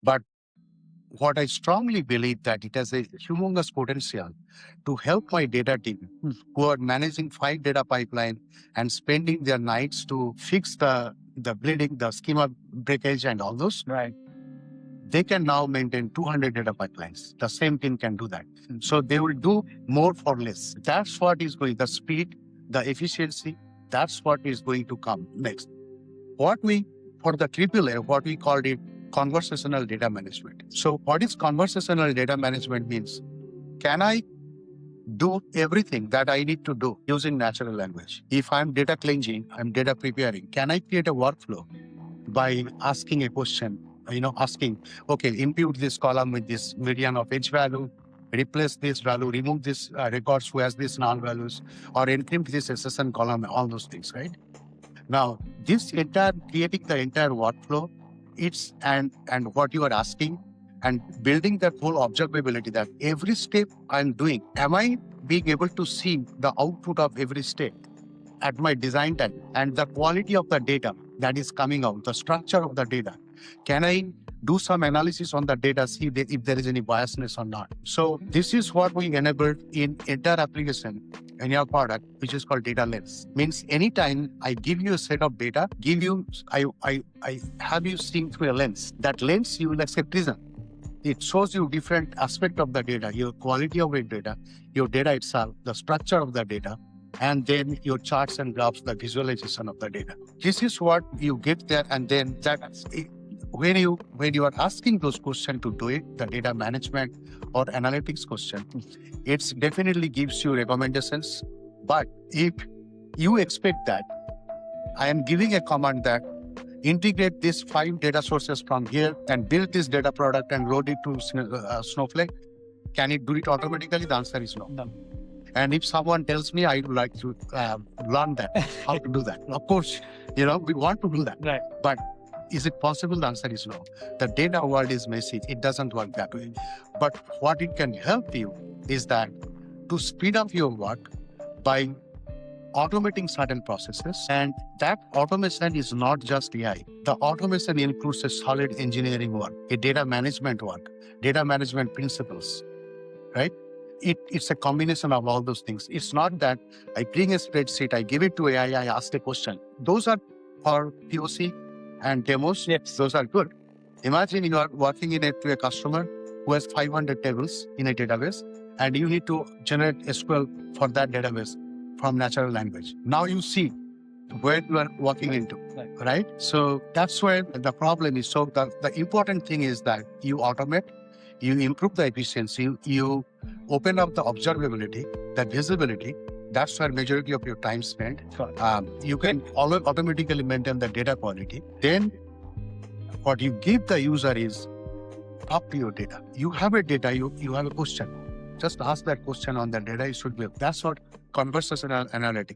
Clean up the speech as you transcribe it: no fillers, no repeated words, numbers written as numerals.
But what I strongly believe that it has a humongous potential to help my data team who are managing 5 data pipeline and spending their nights to fix the bleeding, the schema breakage and all those. Right. They can now maintain 200 data pipelines. The same team can do that. So they will do more for less. That's what is going, the speed, the efficiency, that's what is going to come next. For the 𝗏𝗏, what we called it conversational data management. So what is conversational data management means? Can I do everything that I need to do using natural language? If I'm data cleansing, I'm data preparing, can I create a workflow by asking a question, asking, okay, impute this column with this median of each value, replace this value, remove this records who has these null values, or encrypt this SSN column, all those things, right? Now, creating the entire workflow, and what you are asking, and building that whole observability that every step I'm doing, am I being able to see the output of every step at my design time, and the quality of the data that is coming out, the structure of the data? Can I do some analysis on the data, see if there is any biasness or not? So this is what we enabled in entire application in your product, which is called data lens. Means anytime I give you a set of data, I have you seeing through a lens. That lens you will accept prism. It shows you different aspect of the data, your quality of your data itself, the structure of the data, and then your charts and graphs, the visualization of the data. This is what you get there, and then when you are asking those questions to do it, the data management or analytics question, it definitely gives you recommendations. But if you expect that I am giving a command that integrate these 5 data sources from here and build this data product and load it to Snowflake, can it do it automatically? The answer is no. No. And if someone tells me I would like to learn that, how to do that? Of course, we want to do that. Right. But is it possible? The answer is no. The data world is messy. It doesn't work that way. But what it can help you is that to speed up your work by automating certain processes. And that automation is not just AI. The automation includes a solid engineering work, a data management work, data management principles, right? It's a combination of all those things. It's not that I bring a spreadsheet, I give it to AI, I ask a question. Those are for POC and demos. Yes. Those are good. Imagine you are working to a customer who has 500 tables in a database, and you need to generate SQL for that database from natural language. Now you see where you are working into, right? So that's where the problem is. So the important thing is that you automate, you improve the efficiency, you open up the observability, the visibility. That's where majority of your time spent. You can always automatically maintain the data quality. Then what you give the user is talk to your data. You have a data, you have a question. Just ask that question on the data. It should be. That's what conversational analytics